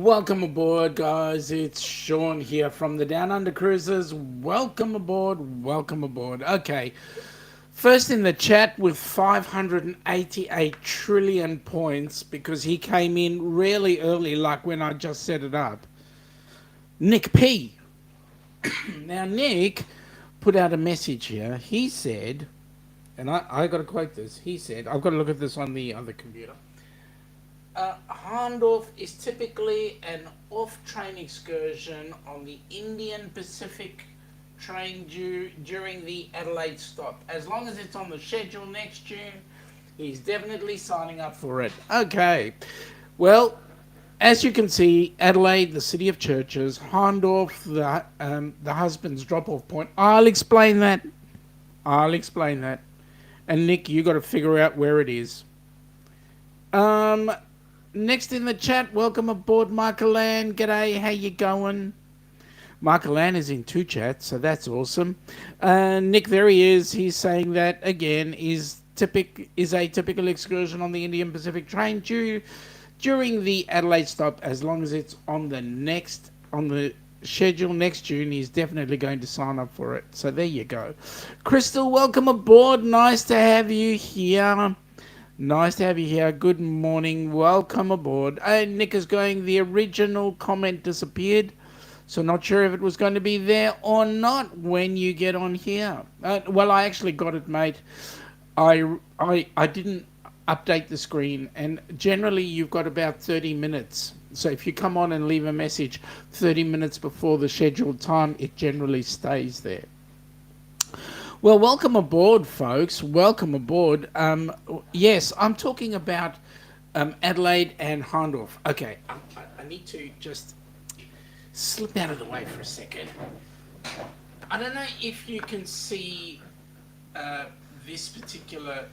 Welcome aboard, guys. It's Sean here from the Down Under Cruises. Welcome aboard. Welcome aboard. Okay. First in the chat with 588 trillion points because he came in really early, like when I just set it up. Nick P. Now, Nick put out a message here. He said, and I got to quote this. He said, I've got to look at this on the other computer. Hahndorf is typically an off-train excursion on the Indian Pacific train during the Adelaide stop. As long as it's on the schedule next June, he's definitely signing up for it. Okay. Well, as you can see, Adelaide, the city of churches, Hahndorf, the husband's drop-off point. I'll explain that. And Nick, you got to figure out where it is. Next in the chat, welcome aboard, Michael Ann. G'day, how you going? Michael Ann is in two chats, so that's awesome. Nick, there he is. He's saying that again is a typical excursion on the Indian Pacific train during the Adelaide stop. As long as it's on the schedule next June, he's definitely going to sign up for it. So there you go. Crystal, welcome aboard. Nice to have you here. Good morning. Welcome aboard. Nick is going, the original comment disappeared. So not sure if it was going to be there or not when you get on here. Well, I actually got it, mate. I didn't update the screen. And generally, you've got about 30 minutes. So if you come on and leave a message 30 minutes before the scheduled time, it generally stays there. Well, welcome aboard, folks. Welcome aboard. Yes, I'm talking about Adelaide and Hahndorf. Okay, I need to just slip out of the way for a second. I don't know if you can see this particular...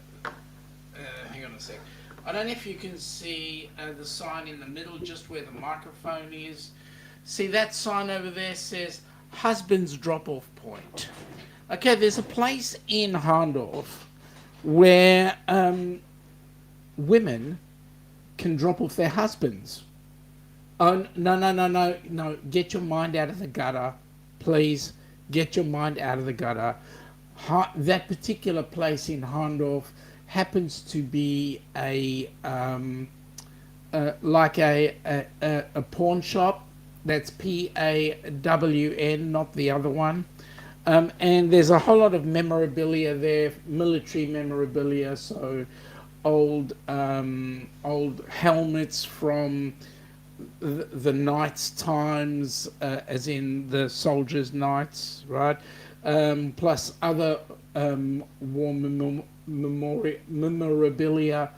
hang on a sec. I don't know if you can see the sign in the middle, just where the microphone is. See, that sign over there says husband's drop-off point. Okay, there's a place in Hahndorf where women can drop off their husbands. Oh, no. Get your mind out of the gutter. Please, get your mind out of the gutter. That particular place in Hahndorf happens to be like a pawn shop. That's PAWN, not the other one. And there's a whole lot of memorabilia there, military memorabilia, so old helmets from the knights' times, as in the soldiers' knights, right? Plus other war memorabilia.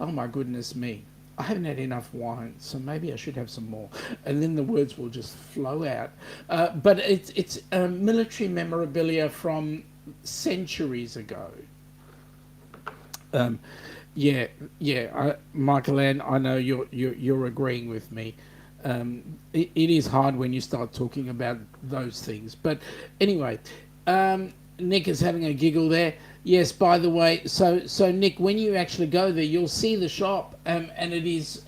Oh my goodness me. I haven't had enough wine, so maybe I should have some more. And then the words will just flow out. But it's military memorabilia from centuries ago. Michael Ann, I know you're agreeing with me. It is hard when you start talking about those things. But anyway, Nick is having a giggle there. Yes, by the way, so Nick, when you actually go there, you'll see the shop, and it is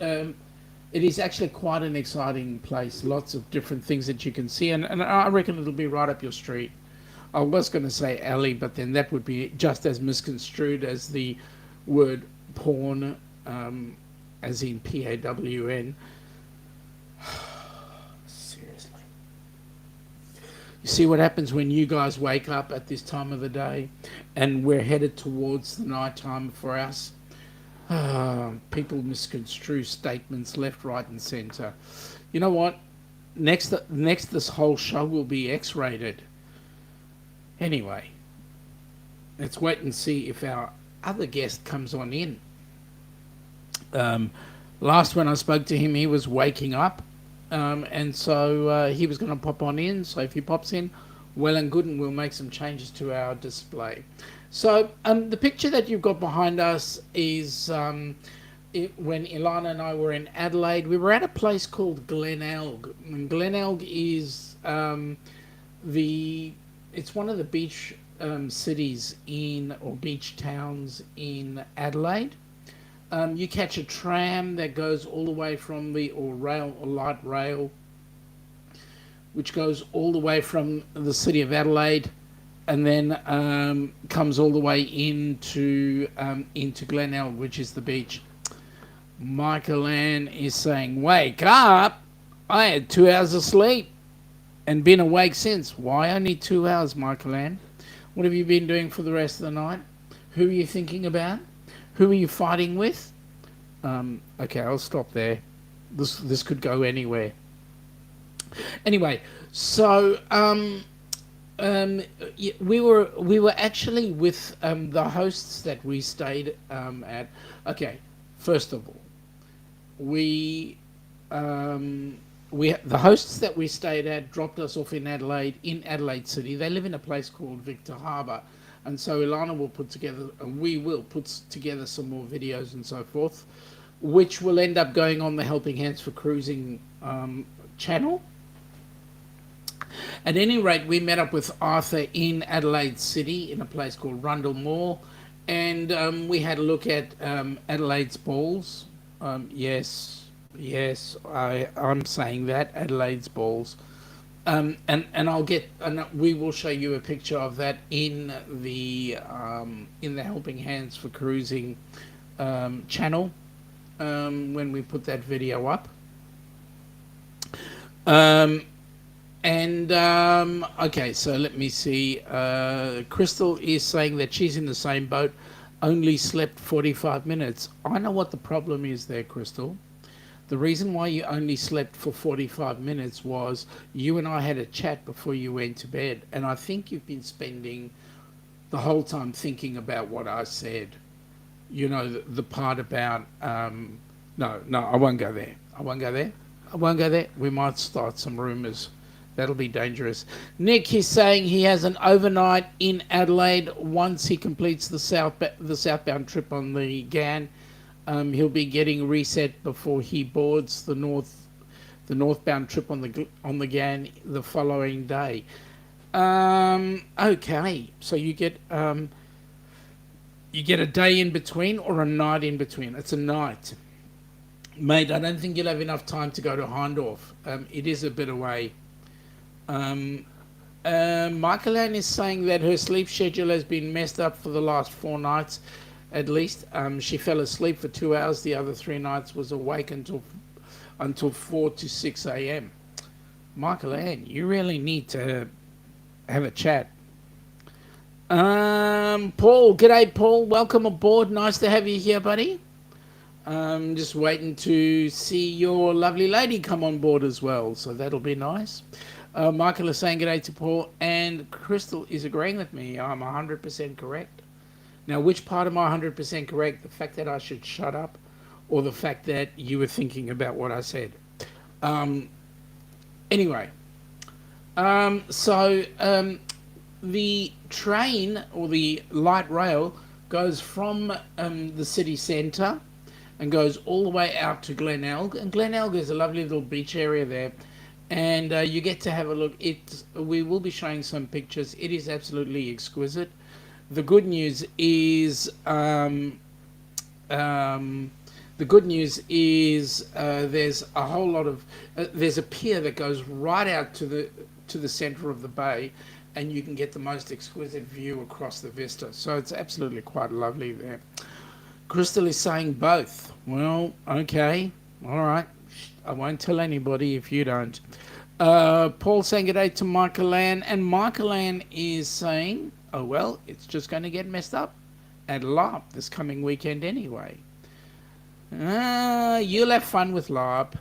actually quite an exciting place. Lots of different things that you can see, and I reckon it'll be right up your street. I was going to say alley, but then that would be just as misconstrued as the word porn, as in PAWN. You see what happens when you guys wake up at this time of the day and we're headed towards the night time for us? People misconstrue statements left, right and centre. You know what? Next this whole show will be X-rated. Anyway, let's wait and see if our other guest comes on in. Last when I spoke to him, he was waking up. And so he was going to pop on in. So if he pops in, well and good, and we'll make some changes to our display. So the picture that you've got behind us is when Ilana and I were in Adelaide. We were at a place called Glenelg. And Glenelg is it's one of the beach cities or beach towns in Adelaide. You catch a tram that goes all the way from or rail, or light rail, which goes all the way from the city of Adelaide, and then comes all the way into Glenelg, which is the beach. Michael Ann is saying, "Wake up! I had 2 hours of sleep and been awake since." Why only 2 hours, Michael Ann? What have you been doing for the rest of the night? Who are you thinking about? Who are you fighting with? Okay, I'll stop there. This could go anywhere. Anyway, so we were actually with the hosts that we stayed at. Okay, first of all, we the hosts that we stayed at dropped us off in Adelaide City. They live in a place called Victor Harbour, and so Ilana will put together, and we will put together some more videos and so forth, which will end up going on the Helping Hands for Cruising channel. At any rate, we met up with Arthur in Adelaide City in a place called Rundle Mall, and we had a look at Adelaide's balls. Yes, I'm saying that, Adelaide's balls. And we will show you a picture of that in the Helping Hands for Cruising channel when we put that video up. Okay, so let me see. Crystal is saying that she's in the same boat, only slept 45 minutes. I know what the problem is there, Crystal. The reason why you only slept for 45 minutes was you and I had a chat before you went to bed, and I think you've been spending the whole time thinking about what I said. You know, the part about... No, I won't go there. I won't go there. We might start some rumours. That'll be dangerous. Nick is saying he has an overnight in Adelaide once he completes the southbound trip on the GAN. He'll be getting reset before he boards the northbound trip on the GAN the following day. Okay, so you get a day in between or a night in between. It's a night. Mate, I don't think you'll have enough time to go to Hahndorf. It is a bit away. Michael Ann is saying that her sleep schedule has been messed up for the last 4 nights at least. She fell asleep for 2 hours. The other 3 nights was awake until 4 to 6 a.m. Michael Ann, you really need to have a chat. Paul, g'day Paul, welcome aboard. Nice to have you here, buddy. Just waiting to see your lovely lady come on board as well, so that'll be nice. Michael is saying g'day to Paul, and Crystal is agreeing with me. I'm 100% correct. Now, which part am I 100% correct? The fact that I should shut up, or the fact that you were thinking about what I said? Anyway, the train, or the light rail, goes from the city centre and goes all the way out to Glenelg. And Glenelg is a lovely little beach area there. And you get to have a look. We will be showing some pictures. It is absolutely exquisite. The good news is there's a whole lot of there's a pier that goes right out to the centre of the bay, and you can get the most exquisite view across the vista. So it's absolutely quite lovely there. Crystal is saying both. Well, okay, all right. I won't tell anybody if you don't. Paul saying good day to Michael Ann, and Michael Ann is saying, oh well, it's just going to get messed up at LARP this coming weekend anyway. You'll have fun with LARP.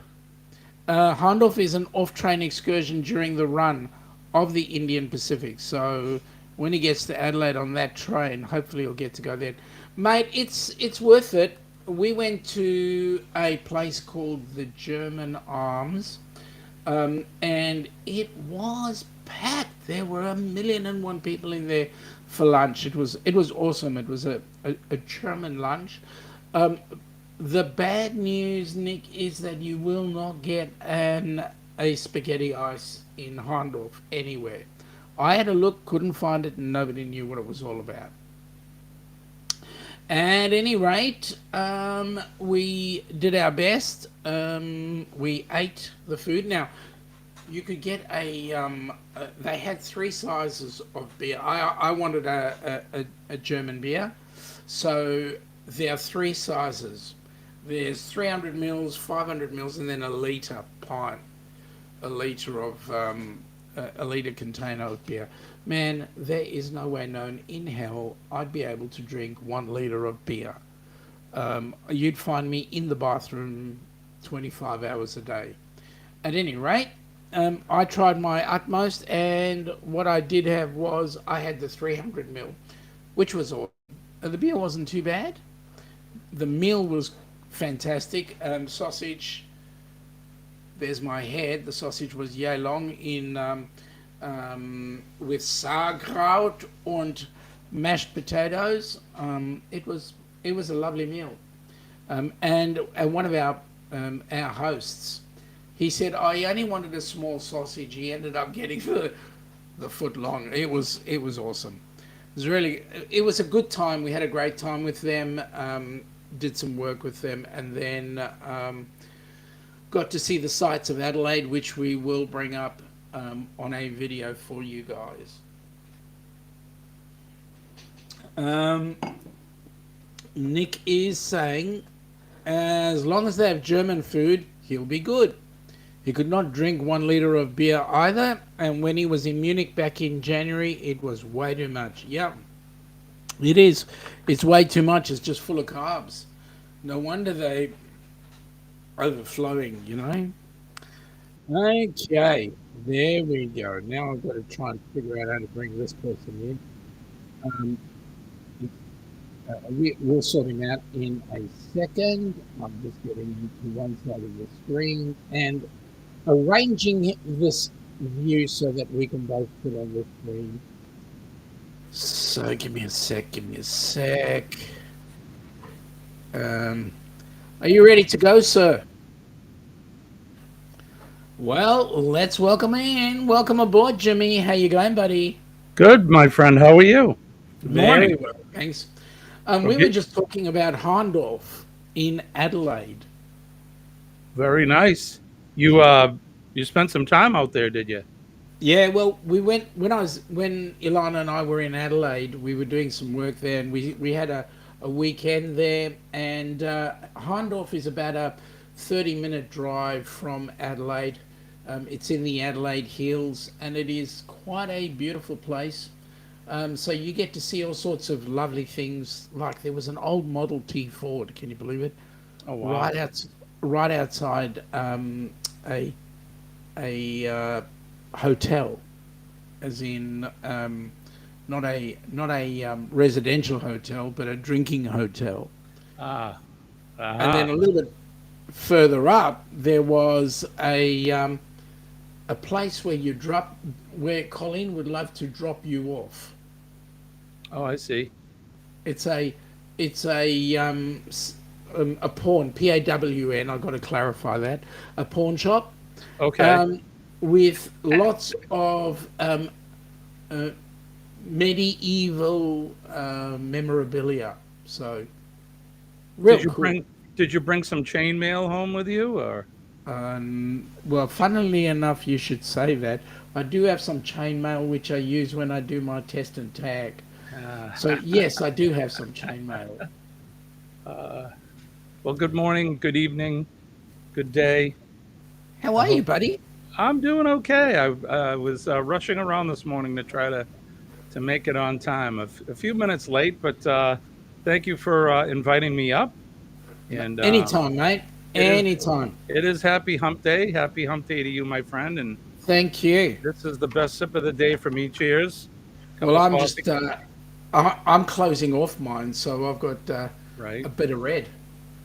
Hahndorf is an off-train excursion during the run of the Indian Pacific, so when he gets to Adelaide on that train, hopefully he'll get to go there. Mate, it's worth it. We went to a place called the German Arms, and it was packed. There were 1,000,001 people in there for lunch. It was awesome. It was a German lunch. The bad news, Nick, is that you will not get a spaghetti ice in Hahndorf anywhere. I had a look, couldn't find it, and nobody knew what it was all about. At any rate, we did our best. We ate the food. Now, you could get they had three sizes of beer. I wanted a German beer. So there are three sizes. There's 300 mils, 500 mils, and then a litre pint, a litre of a litre container of beer. Man, there is no way known in hell I'd be able to drink 1 litre of beer. You'd find me in the bathroom 25 hours a day. At any rate, I tried my utmost, and what I did have was I had the 300 mil, which was awesome. The beer wasn't too bad. The meal was fantastic. Sausage, there's my head. The sausage was yay long in with Sauerkraut and mashed potatoes. It was a lovely meal. And one of our hosts, he said, "Oh, he only wanted a small sausage." He ended up getting the foot long. It was awesome. It was a good time. We had a great time with them. Did some work with them, and then got to see the sights of Adelaide, which we will bring up on a video for you guys. Nick is saying, as long as they have German food, he'll be good. He could not drink 1 litre of beer either, and when he was in Munich back in January, it was way too much. Yeah, it is. It's way too much. It's just full of carbs. No wonder they overflowing, Okay, there we go. Now I've got to try and figure out how to bring this person in. We'll sort him out in a second. I'm just getting to one side of the screen and arranging this view so that we can both put on the screen. So give me a sec. Are you ready to go, sir? Well, let's welcome in. Welcome aboard, Jimmy. How you going, buddy? Good, my friend. How are you? Good Very morning. well, thanks. We were just talking about Hahndorf in Adelaide. Very nice. You you spent some time out there, did you? Yeah, well, we went when Ilana and I were in Adelaide. We were doing some work there, and we had a weekend there. And Hahndorf is about a 30-minute drive from Adelaide. It's in the Adelaide Hills, and it is quite a beautiful place. So you get to see all sorts of lovely things. Like there was an old Model T Ford. Can you believe it? Oh wow. Right outside a hotel, as in not a residential hotel, but a drinking hotel. Ah. And then Uh-huh. a little bit further up, there was a place where Colin would love to drop you off. Oh, I see. It's a pawn, PAWN. I've got to clarify that. A pawn shop, Okay. um, with lots of uh, medieval memorabilia. So real Did you cool. bring some chainmail home with you or? Well, funnily enough, you should say that. I do have some chainmail which I use when I do my test and tag. So Uh, yes, I do have some chainmail. uh, well, good morning, good evening, good day. How I are you, hope buddy? I'm doing okay. I was rushing around this morning to try to make it on time. A few minutes late, but thank you for inviting me up. And Anytime, mate. it is Anytime. It is Happy Hump Day. Happy Hump Day to you, my friend. And Thank you. this is the best sip of the day for me. Cheers. Cup Well, of I'm coffee. just I'm closing off mine, so I've got Right. a bit of red.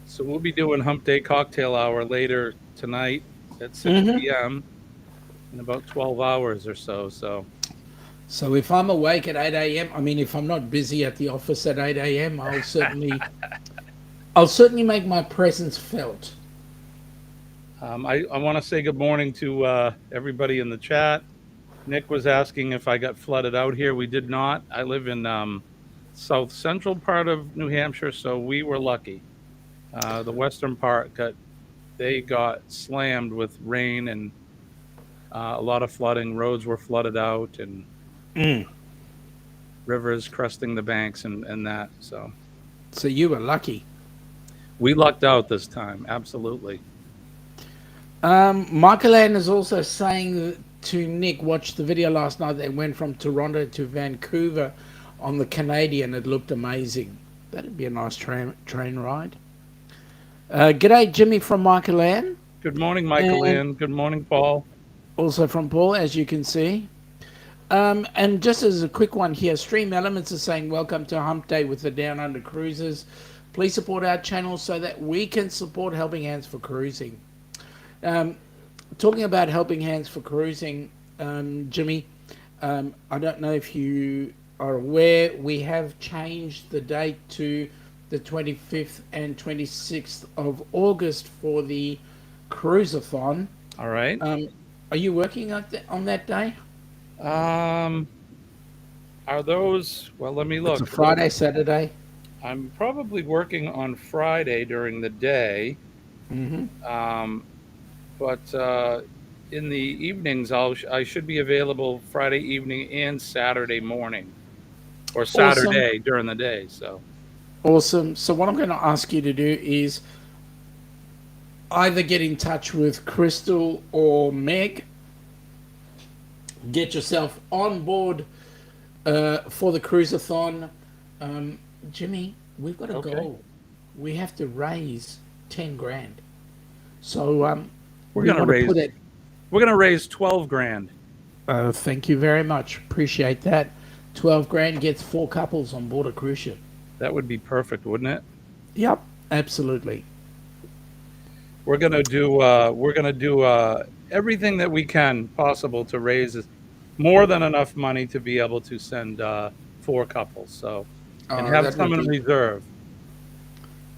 So we'll be doing Hump Day cocktail hour later tonight at 6 Hmm. p.m. in about 12 hours or so. So, So if I'm awake at 8 a.m., I mean, if I'm not busy at the office at 8 a.m., I'll certainly make my presence felt. I want to say good morning to everybody in the chat. Nick was asking if I got flooded out here. We did not. I live in south central part of New Hampshire, so we were lucky. The western part got slammed with rain and a lot of flooding. Roads were flooded out and Mm. rivers cresting the banks and that. So So you were lucky. we lucked out this time. Absolutely. Michael Ann is also saying to Nick, watched the video last night. They went from Toronto to Vancouver on the Canadian. It looked amazing. That'd be a nice train ride. G'day, Jimmy from Michael Ann. Good morning, Michael And Ann. Good morning, Paul. also from Paul, as you can see. And just as a quick one here, Stream Elements is saying, welcome to Hump Day with the Down Under Cruisers. Please support our channel so that we can support Helping Hands for Cruising. Talking about Helping Hands for Cruising, Jimmy, I don't know if you are aware, we have changed the date to the 25th and 26th of August for the Cruisathon. All right. Are you working on that day? Are those? Well, let me look. It's a Friday, Saturday. I'm probably working on Friday during the day. Mm-hmm. But in the evenings, I should be available Friday evening and Saturday morning, or Saturday during the day. So awesome. So what I'm going to ask you to do is either get in touch with Crystal or Meg, get yourself on board for the Cruisathon. Jimmy, we've got a goal. We have to raise 10 grand. So we're going to raise 12 grand. Thank you very much. Appreciate that. 12 grand gets 4 couples on board a cruise ship. That would be perfect, wouldn't it? Yep, absolutely. We're gonna do everything that we can possible to raise more than enough money to be able to send 4 couples. So and have some in reserve.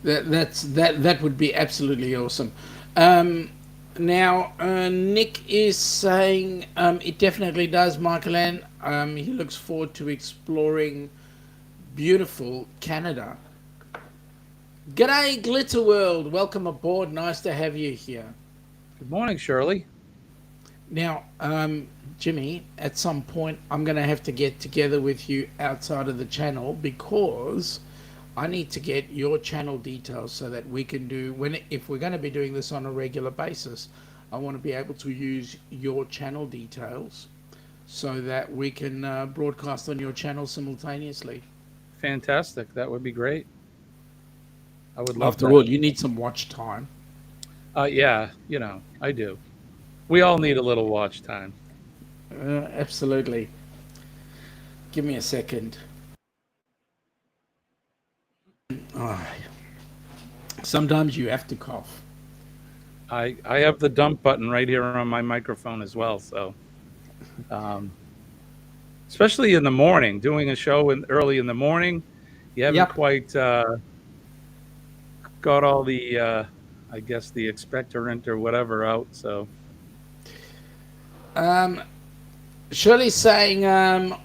That would be absolutely awesome. Now, Nick is saying it definitely does, Michael Ann. He looks forward to exploring beautiful Canada. G'day, Glitter World. Welcome aboard. Nice to have you here. Good morning, Shirley. Now, Jimmy, at some point, I'm going to have to get together with you outside of the channel because I need to get your channel details so that we can if we're going to be doing this on a regular basis, I want to be able to use your channel details so that we can broadcast on your channel simultaneously. Fantastic. That would be great. I would love After all, you need some watch time. Yeah, I do. We all need a little watch time. Absolutely. Give me a second. Oh, sometimes you have to cough. I have the dump button right here on my microphone as well. So, especially in the morning, doing a show early in the morning, you haven't quite got all the, I guess, the expectorant or whatever out. So, Shirley's saying,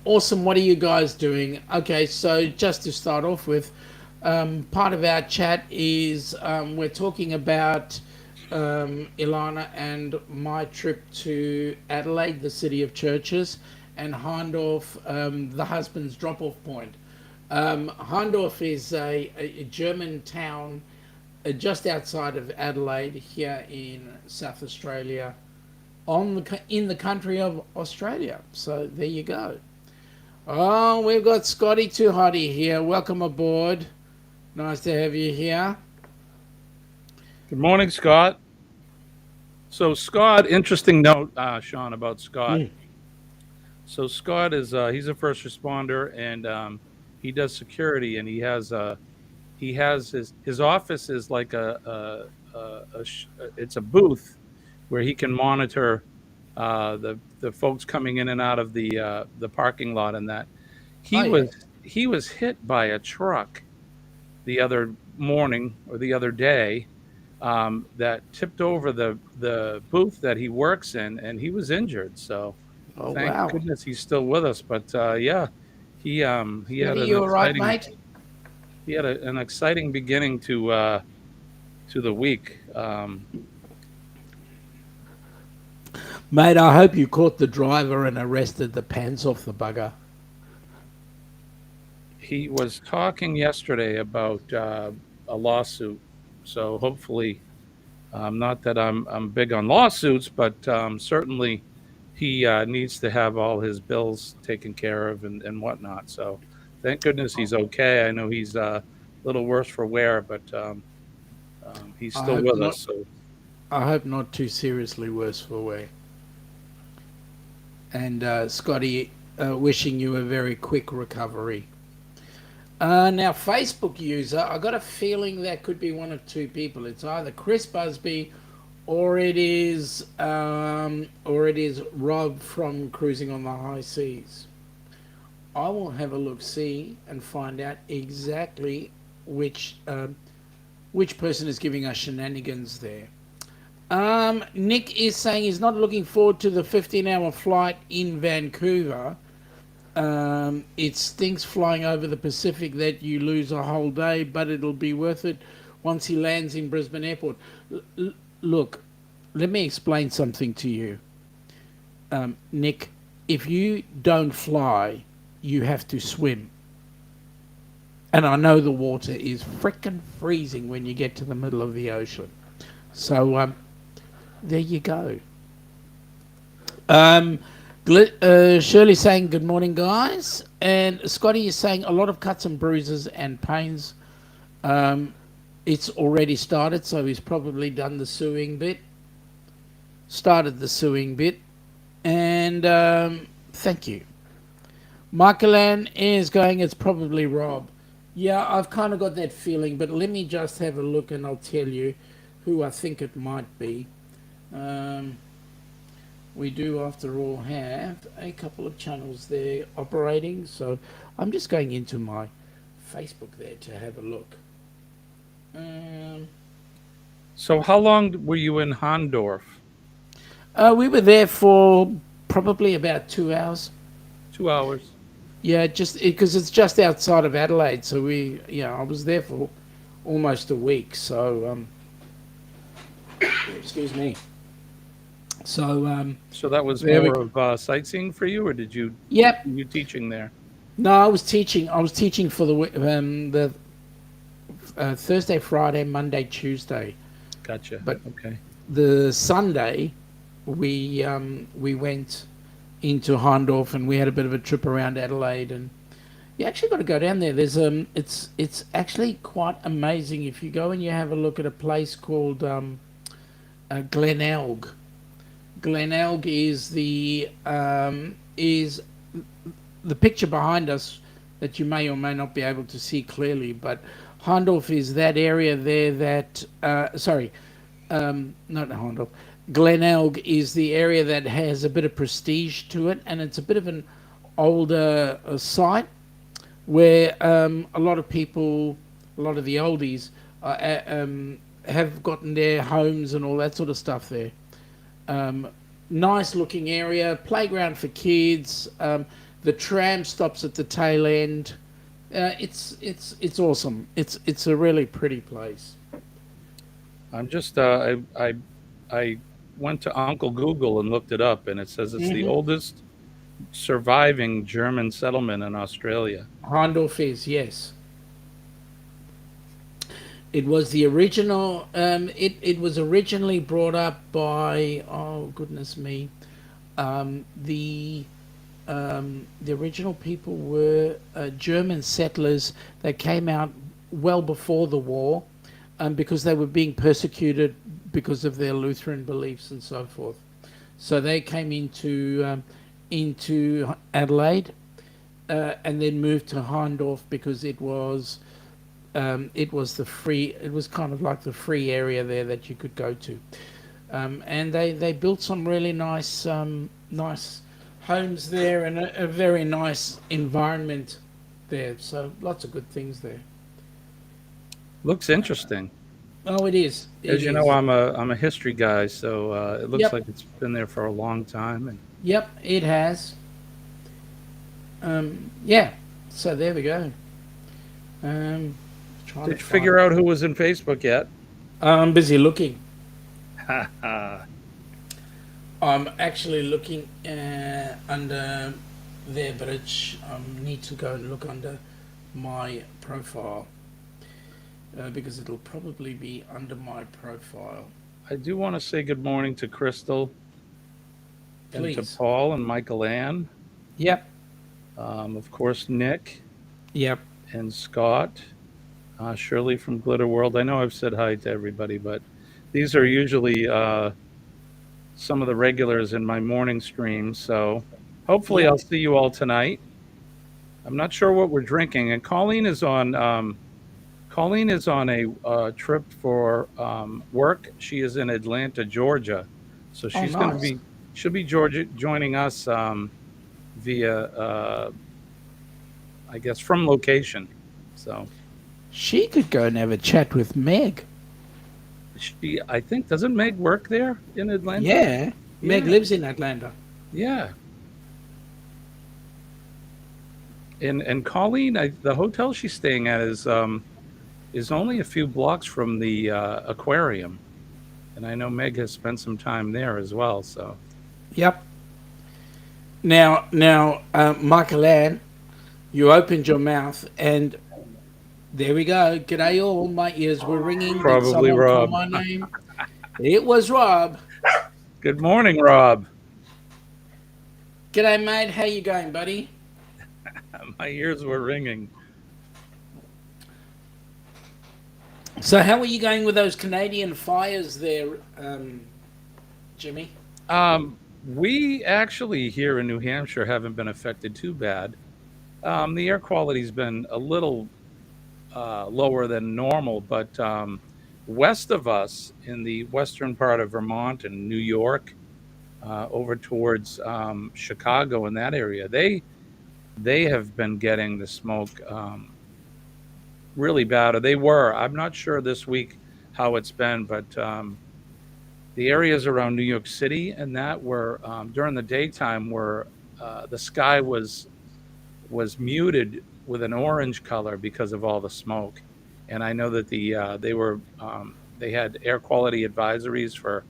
awesome, what are you guys doing? Okay, so just to start off with, part of our chat is we're talking about Ilana and my trip to Adelaide, the city of churches, and Hahndorf, the husband's drop-off point. Hahndorf is a German town just outside of Adelaide here in South Australia, in the country of Australia. So there you go. Oh, we've got Scotty Too Hottie here. Welcome aboard. Nice to have you here. Good morning, Scott. So Scott, interesting note, Sean, about Scott. So Scott is he's a first responder and he does security, and he has his office is like it's a booth where he can monitor the folks coming in and out of the parking lot, and that he was hit by a truck the other morning or the other day that tipped over the booth that he works in, and he was injured. So thank goodness he's still with us. But yeah, he had Scotty, an you all right, exciting mate? an exciting beginning to the week. Mate, I hope you caught the driver and arrested the pants off the bugger. He was talking yesterday about a lawsuit, so hopefully, not that I'm big on lawsuits, but certainly he needs to have all his bills taken care of and whatnot. So thank goodness he's okay. I know he's a little worse for wear, but he's I still hope with not. us. So I hope not too seriously worse for wear. And Scotty, wishing you a very quick recovery. Now, Facebook user, I got a feeling that could be one of two people. It's either Chris Busby, or it is Rob from Cruising on the High Seas. I will have a look, see, and find out exactly which person is giving us shenanigans there. Nick is saying he's not looking forward to the 15-hour flight in Vancouver. It stinks flying over the Pacific that you lose a whole day, but it'll be worth it once he lands in Brisbane Airport. Look, let me explain something to you. Nick, if you don't fly, you have to swim. And I know the water is frickin' freezing when you get to the middle of the ocean. So, there you go. Shirley saying good morning, guys, and Scotty is saying a lot of cuts and bruises and pains. It's already started, so he's probably done the suing bit. Started the suing bit, and thank you. Michaelan is going. It's probably Rob. Yeah, I've kind of got that feeling, but let me just have a look, and I'll tell you who I think it might be. We do, after all, have a couple of channels there operating, so I'm just going into my Facebook there to have a look. so how long were you in Hahndorf? We were there for probably about 2 hours. 2 hours. Yeah, just because it's just outside of Adelaide, so I was there for almost a week. So, excuse me. So, So that was there we. more of sightseeing for you, or Yep. were you teaching there? No, I was teaching. I was teaching for the Thursday, Friday, Monday, Tuesday. Gotcha. But Okay. the Sunday, we went into Hahndorf and we had a bit of a trip around Adelaide, and you actually got to go down there. There's it's actually quite amazing if you go and you have a look at a place called Glenelg. Glenelg is the picture behind us that you may or may not be able to see clearly, but Hahndorf is that area there that not Hahndorf. Glenelg is the area that has a bit of prestige to it, and it's a bit of an older site where a lot of people, a lot of the oldies, have gotten their homes and all that sort of stuff there. Nice looking area, playground for kids. The tram stops at the tail end. It's awesome. It's a really pretty place. I'm just I went to Uncle Google and looked it up, and it says it's the oldest surviving German settlement in Australia. Hahndorf is, yes. It was the original. It was originally brought up by, oh goodness me, the original people were German settlers that came out well before the war, because they were being persecuted because of their Lutheran beliefs and so forth. So they came into Adelaide, and then moved to Hahndorf because it was the free. It was kind of like the free area there that you could go to, and they built some really nice homes there and a very nice environment there. So lots of good things there. Looks interesting. Oh, it is. As you know, I'm a history guy, so it looks Yep. like it's been there for a long time. And Yep, it has. Yeah. So there we go. Um, trying to Did you find. figure out who was in Facebook yet? I'm busy looking. Ha I'm actually looking under there, but I need to go and look under my profile because it'll probably be under my profile. I do want to say good morning to Crystal and to Please. Paul and Michael Ann. Yep. Of course, Nick Yep. and Scott. Shirley from Glitter World. I know I've said hi to everybody, but these are usually some of the regulars in my morning stream. So hopefully Yep. I'll see you all tonight. I'm not sure what we're drinking, and Colleen is on a trip for work. She is in Atlanta, Georgia, so Oh, nice. she'll be Georgia joining us via I guess from location. So She could go and have a chat with Meg. she, I think, doesn't Meg work there in Atlanta? Yeah. Meg Yeah, lives in Atlanta. yeah. And Colleen, the hotel she's staying at is only a few blocks from the aquarium, and I know Meg has spent some time there as well. So Yep. Now, Michael Ann, you opened your mouth and there we go. G'day all. My ears were ringing. Did probably someone call Rob. my name? It was Rob. Good morning, Rob. G'day, mate. How you going, buddy? My ears were ringing. So, how are you going with those Canadian fires there, Jimmy? We actually here in New Hampshire haven't been affected too bad. The air quality's been a little lower than normal, but west of us in the western part of Vermont and New York, over towards Chicago and that area, they have been getting the smoke really bad. Or they were. I'm not sure this week how it's been, but the areas around New York City and that were during the daytime where the sky was muted with an orange color because of all the smoke. And I know that they had air quality advisories for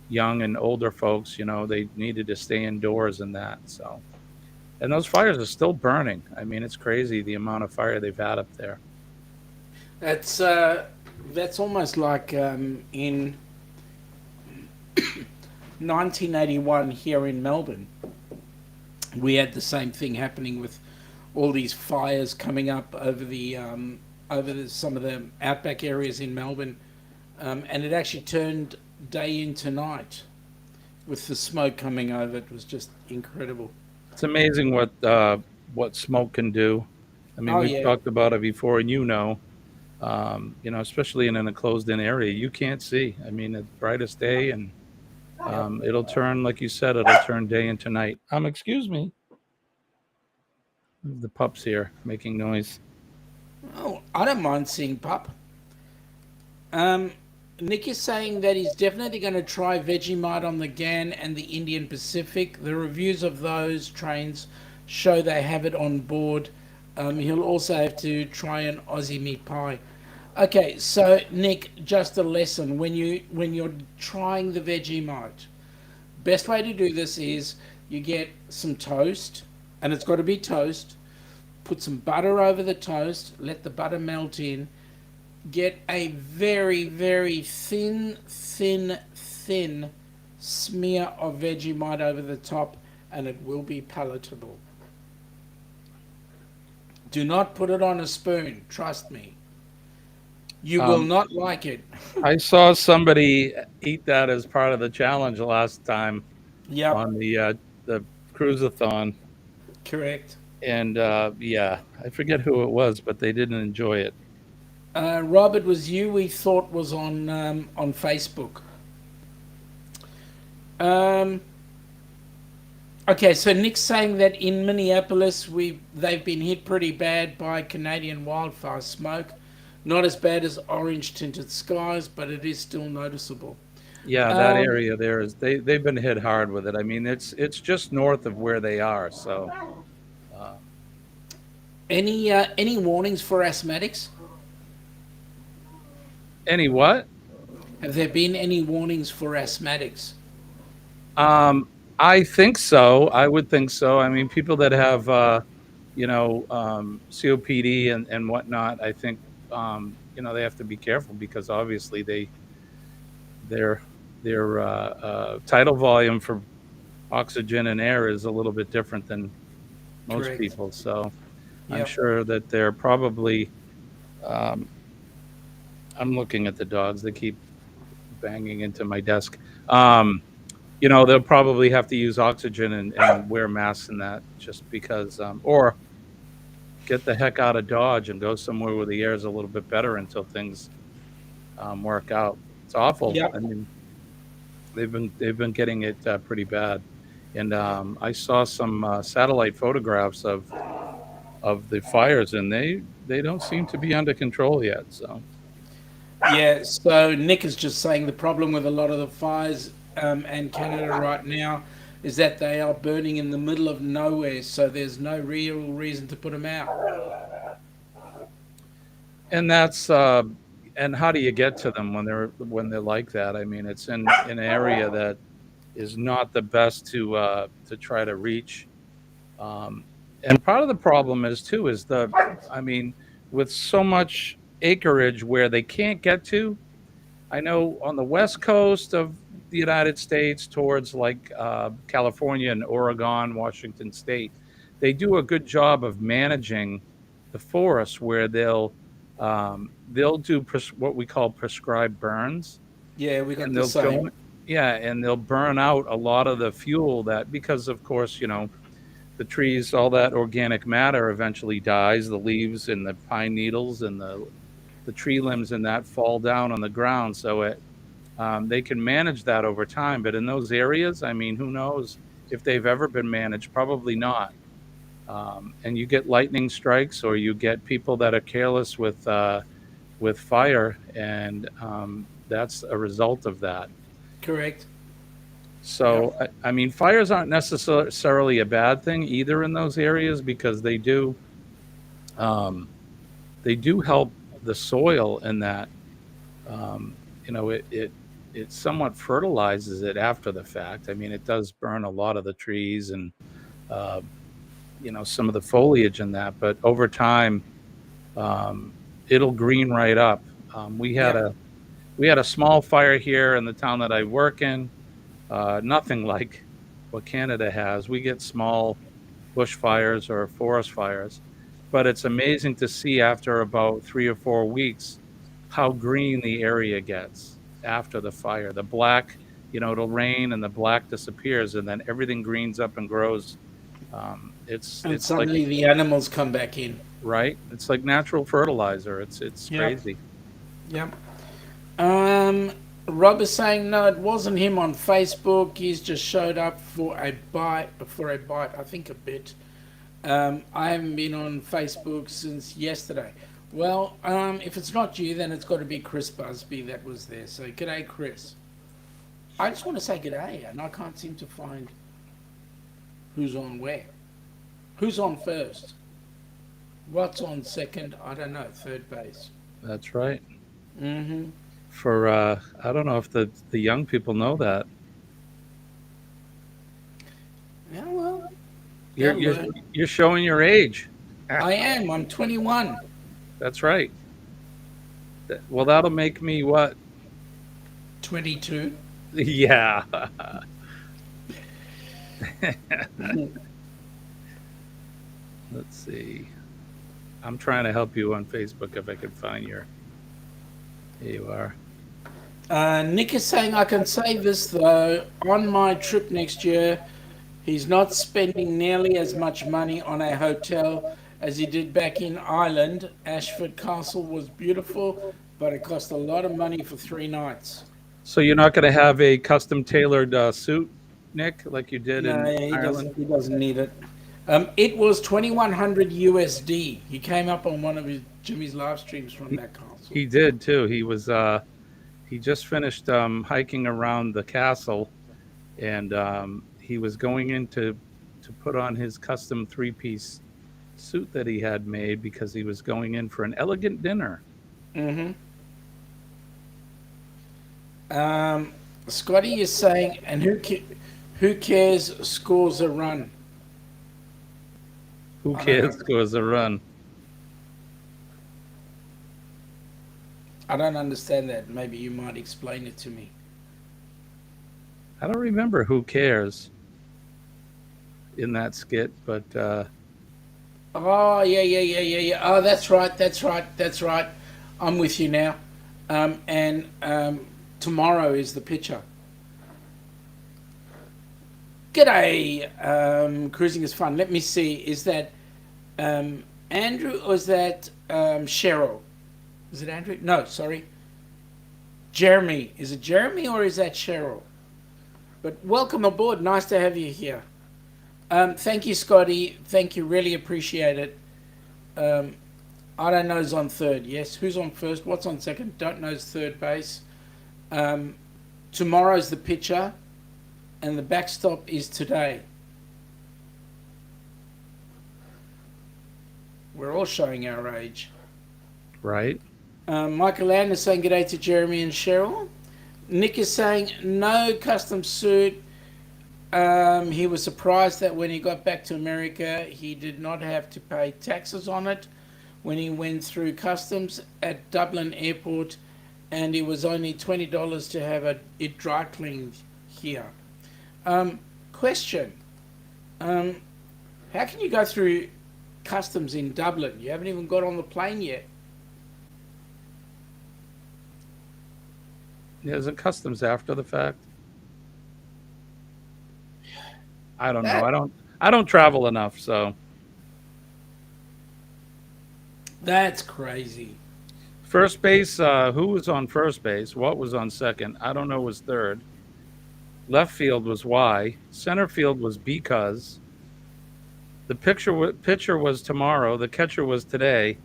young and older folks. You know, they needed to stay indoors and that. So, and those fires are still burning. I mean, it's crazy the amount of fire they've had up there. That's almost like in 1981 here in Melbourne. We had the same thing happening with all these fires coming up some of the outback areas in Melbourne, and it actually turned day into night with the smoke coming over. It was just incredible. It's amazing what smoke can do. I mean, Oh we've yeah, talked about it before, and especially in an enclosed-in area, you can't see. I mean, the brightest day, and it'll turn, like you said, it'll turn day into night. Excuse me, the pups here making noise. oh, I don't mind seeing pup. Um, Nick is saying that he's definitely going to try Vegemite on the GAN and the Indian Pacific. The reviews of those trains show they have it on board. He'll also have to try an Aussie meat pie. Okay, so Nick, just a lesson when you're trying the Vegemite. Best way to do this is you get some toast, and it's got to be toast. Put some butter over the toast. Let the butter melt in. Get a very, very thin smear of Vegemite over the top, and it will be palatable. Do not put it on a spoon. Trust me. You will Um, not like it. I saw somebody eat that as part of the challenge last time Yep, on the cruisathon, correct. and yeah, I forget who it was, but they didn't enjoy it. Rob, it was you we thought was on Facebook. Um, okay, so Nick's saying that in Minneapolis they've been hit pretty bad by Canadian wildfire smoke. Not as bad as orange tinted skies, but it is still noticeable. Yeah, that Um, area there is they've been hit hard with it. I mean, it's just north of where they are, so uh, Any warnings for asthmatics? Any what? Have there been any warnings for asthmatics? I think so. I would think so. I mean, people that have, COPD and whatnot, I think, they have to be careful because obviously their tidal volume for oxygen and air is a little bit different than most Correct. people. So I'm Yep. sure that they're probably. Um, I'm looking at the dogs. They keep banging into my desk. They'll probably have to use oxygen and wear masks and that just because, or get the heck out of Dodge and go somewhere where the air is a little bit better until things work out. It's awful. Yep. I mean, they've been getting it pretty bad, and I saw some satellite photographs of the fires, and they don't seem to be under control yet. So Yeah, so Nick is just saying the problem with a lot of the fires in Canada right now is that they are burning in the middle of nowhere, so there's no real reason to put them out. and that's and how do you get to them when they're like that? I mean, it's in an area that is not the best to try to reach. Um, and part of the problem is too is I mean, with so much acreage where they can't get to. I know on the west coast of the United States, towards like California and Oregon, Washington State, they do a good job of managing the forests where they'll do what we call prescribed burns, Yeah, we got and the they'll go, same. yeah, and they'll burn out a lot of the fuel that, because of course, the trees, all that organic matter eventually dies. The leaves and the pine needles and the tree limbs and that fall down on the ground. So they can manage that over time. But in those areas, I mean, who knows if they've ever been managed? Probably not. And you get lightning strikes, or you get people that are careless with fire, and that's a result of that. Correct. Yep. So, I mean, fires aren't necessarily a bad thing either in those areas, because um, they do help the soil in that. Um, it somewhat fertilizes it after the fact. I mean, it does burn a lot of the trees and uh, some of the foliage in that, but over time, um, it'll green right up. We had Yep. a small fire here in the town that I work in. Nothing like what Canada has. We get small bushfires or forest fires, but it's amazing to see after about 3 or 4 weeks how green the area gets after the fire. The black, it'll rain and the black disappears, and then everything greens up and grows. And It's like, suddenly the animals come back in. right. It's like natural fertilizer. It's Yep. crazy. Yep. Um, Rob is saying no, it wasn't him on Facebook. He's just showed up for a bite. I think a bit. I haven't been on Facebook since yesterday. Well, if it's not you, then it's got to be Chris Busby that was there. So, g'day, Chris. I just want to say g'day, and I can't seem to find who's on where. Who's on first? What's on second? I don't know. Third base. That's right. Mm-hmm. For I don't know if the young people know that. Yeah, well, You're they'll you're learn. you're showing your age. I am. I'm 21. That's right. Well, that'll make me what? 22. Yeah. Let's see. I'm trying to help you on Facebook if I can find your. Here you are. Nick is saying I can say this though. On my trip next year, he's not spending nearly as much money on a hotel as he did back in Ireland. Ashford Castle was beautiful, but it cost a lot of money for 3 nights. So you're not going to have a custom tailored suit, Nick, like you did No, in he Ireland? doesn't. He doesn't need it. It was 2,100 USD. He came up on one of his Jimmy's live streams from He, that castle. he did too. He just finished hiking around the castle, and he was going in to put on his custom 3-piece suit that he had made because he was going in for an elegant dinner. Mm-hmm. Scotty is saying, and who cares? Scores a run. Who I don't know. cares? Goes a run. I don't understand that. Maybe you might explain it to me. I don't remember who cares in that skit, but Oh yeah. Oh, that's right. That's right. I'm with you now. And tomorrow is the picture. G'day. Cruising is fun. Let me see. Is that Andrew or is that Cheryl? Is it Andrew? No, sorry. Jeremy. Is it Jeremy or is that Cheryl? But welcome aboard. Nice to have you here. Thank you, Scotty. Thank you. Really appreciate it. I don't know's on third. Yes. Who's on first? What's on second? Don't know's third base. Tomorrow's the pitcher, and the backstop is today. We're all showing our age. right. Michael Ann is saying g'day to Jeremy and Cheryl. Nick is saying no custom suit. He was surprised that when he got back to America, he did not have to pay taxes on it when he went through customs at Dublin Airport, and it was only $20 to have it dry cleaned here. Question. How can you go through customs in Dublin? You haven't even got on the plane yet. Yeah, is it customs after the fact? I don't know. I don't travel enough, so. That's crazy. First base, who was on first base? What was on second? I don't know was third. Left field was why. Center field was because. The pitcher was tomorrow. The catcher was today.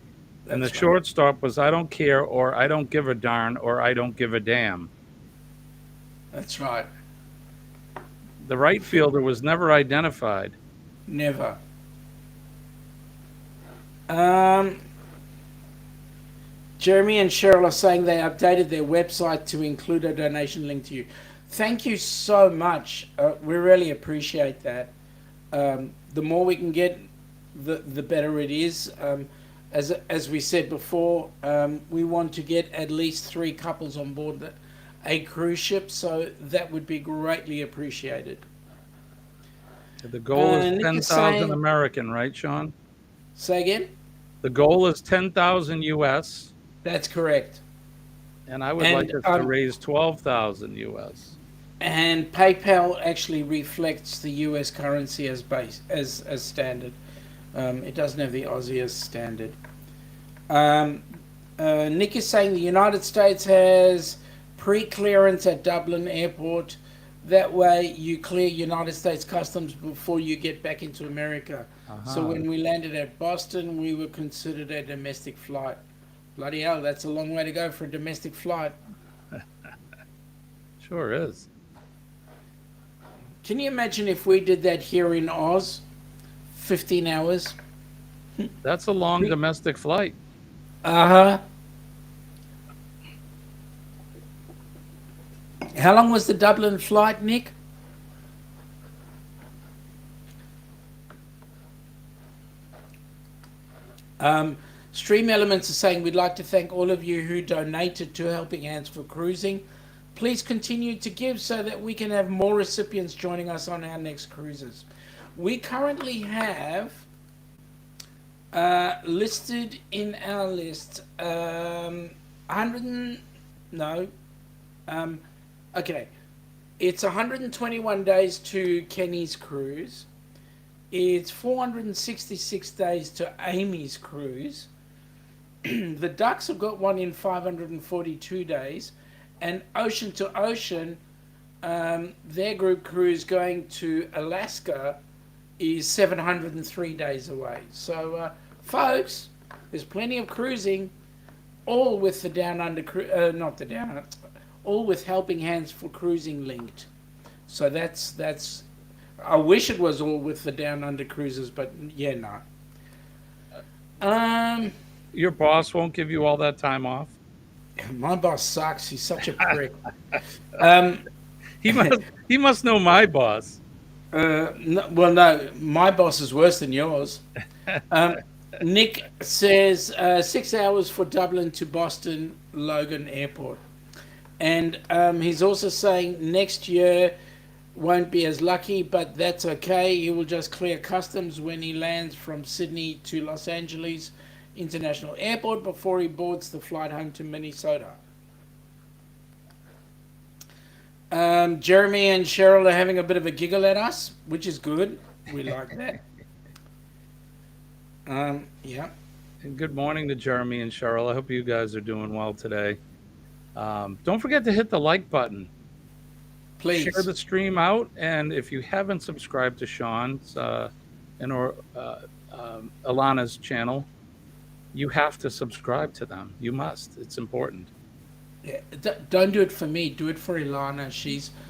And the shortstop was I don't care or I don't give a darn or I don't give a damn. That's right. The right fielder was never identified. Never. Jeremy and Cheryl are saying they updated their website to include a donation link to you. Thank you so much. We really appreciate that. The more we can get, the better it is. As we said before, we want to get at least 3 couples on board a cruise ship, so that would be greatly appreciated. The goal is 10,000 American, right, Sean? Say again? The goal is 10,000 U.S. That's correct. And I would like us to raise 12,000 U.S. And PayPal actually reflects the U.S. currency as standard. It doesn't have the Aussie as standard. Nick is saying the United States has pre-clearance at Dublin Airport. That way you clear United States Customs before you get back into America. So when we landed at Boston, we were considered a domestic flight. Bloody hell, that's a long way to go for a domestic flight. Sure is. Can you imagine if we did that here in Oz? 15 hours? That's a long domestic flight. Uh-huh. How long was the Dublin flight, Nick? Stream Elements are saying we'd like to thank all of you who donated to Helping Hands for Cruising. Please continue to give so that we can have more recipients joining us on our next cruises. We currently have listed in our list okay, it's 121 days to Kenny's cruise. It's 466 days to Amy's cruise. The Ducks have got one in 542 days, and Ocean to Ocean, their group cruise going to Alaska is 703 days away. So, folks, there's plenty of cruising, all with the Down Under, not the Down Under, all with Helping Hands for Cruising linked. So that's. I wish it was all with the Down Under cruises, but yeah, no. Um, Your boss won't give you all that time off. my boss sucks. He's such a prick. Um, He must he must know my boss. no, well, no, my boss is worse than yours. Um, Nick says 6 hours for Dublin to Boston Logan Airport. And he's also saying next year won't be as lucky, but that's okay. He will just clear customs when he lands from Sydney to Los Angeles International Airport before he boards the flight home to Minnesota. Jeremy and Cheryl are having a bit of a giggle at us, which is good. We like that. Yeah, And good morning to Jeremy and Cheryl. I hope you guys are doing well today. Don't forget to hit the like button. Share please. the stream out, and if you haven't subscribed to Sean's and or Ilana's channel, you have to subscribe to them. You must. It's important, Yeah, don't do it for me. Do it for Ilana.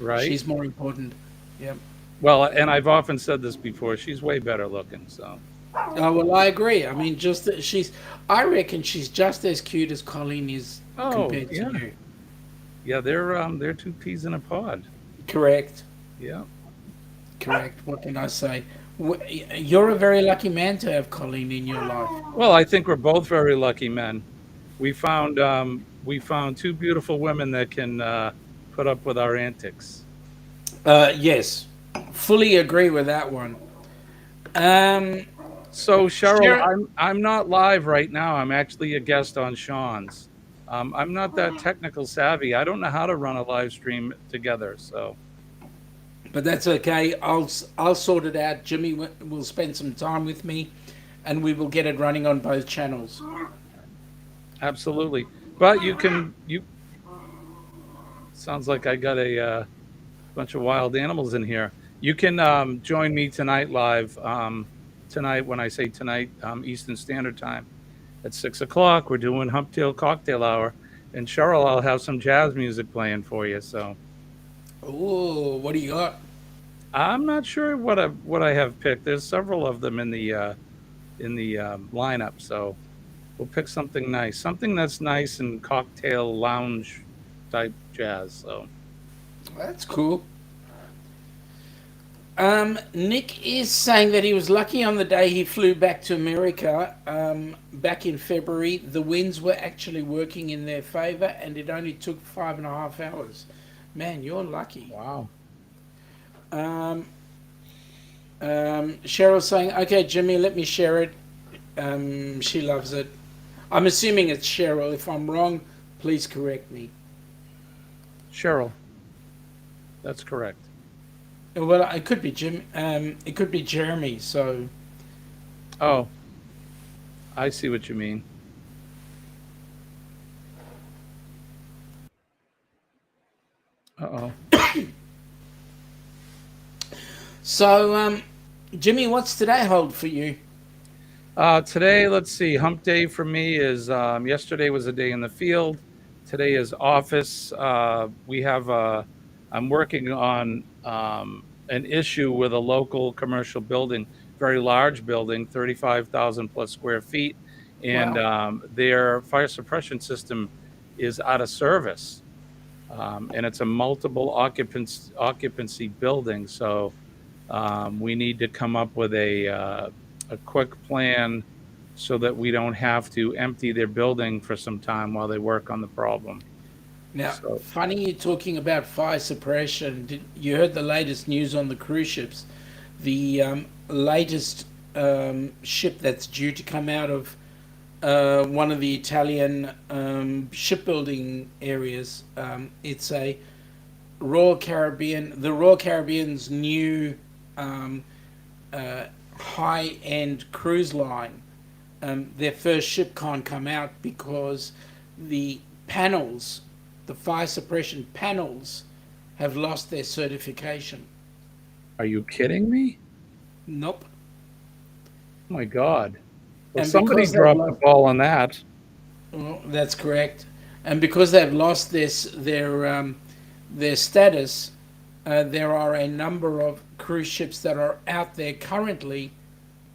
right? She's more important. Yeah. Well, and I've often said this before. She's way better looking. So, Oh well, I agree. I mean, just that she's. I reckon she's just as cute as Colleen is oh compared to yeah, you. yeah. They're two peas in a pod. Correct. Yeah. Correct. What can I say? You're a very lucky man to have Colleen in your life. Well, I think we're both very lucky men. We found two beautiful women that can put up with our antics. Yes, fully agree with that one. Um, So Cheryl, Sharon, I'm not live right now. I'm actually a guest on Sean's. I'm not that technical savvy. I don't know how to run a live stream together. So but that's okay. I'll sort it out. Jimmy will spend some time with me, and we will get it running on both channels. absolutely. But you sounds like I got a bunch of wild animals in here. You can join me tonight live. Tonight, when I say tonight, Eastern Standard Time at 6 o'clock. We're doing Humptail Cocktail Hour, and Cheryl, I'll have some jazz music playing for you. So Oh, what do you got? I'm not sure what I have picked. There's several of them in the lineup. So we'll pick something that's nice and cocktail lounge type jazz. So That's cool. Nick is saying that he was lucky on the day he flew back to America back in February. The winds were actually working in their favour and it only took 5.5 hours. Man, you're lucky. wow. Um, Cheryl's saying, okay, Jimmy, let me share it. She loves it. I'm assuming it's Cheryl. If I'm wrong, please correct me. Cheryl, that's correct. Well, it could be Jim. It could be Jeremy. So Oh, I see what you mean. Uh-oh. So, Jimmy, what's today hold for you? Today, let's see. Hump day for me is yesterday was a day in the field. Today is office. I'm working on an issue with a local commercial building, very large building, 35,000 plus square feet, and Wow. their fire suppression system is out of service, and it's a multiple occupancy building. So we need to come up with a quick plan so that we don't have to empty their building for some time while they work on the problem. Now, So, funny you talking about fire suppression. Did you heard the latest news on the cruise ships? The latest ship that's due to come out of one of the Italian shipbuilding areas. It's a Royal Caribbean, the Royal Caribbean's new um, high-end cruise line. Their first ship can't come out because the panels, the fire suppression panels, have lost their certification. are you kidding me? Nope. Oh my God. Well, And somebody because they've dropped the lost, ball on that. well, that's correct. And because they've lost their status, there are a number of cruise ships that are out there currently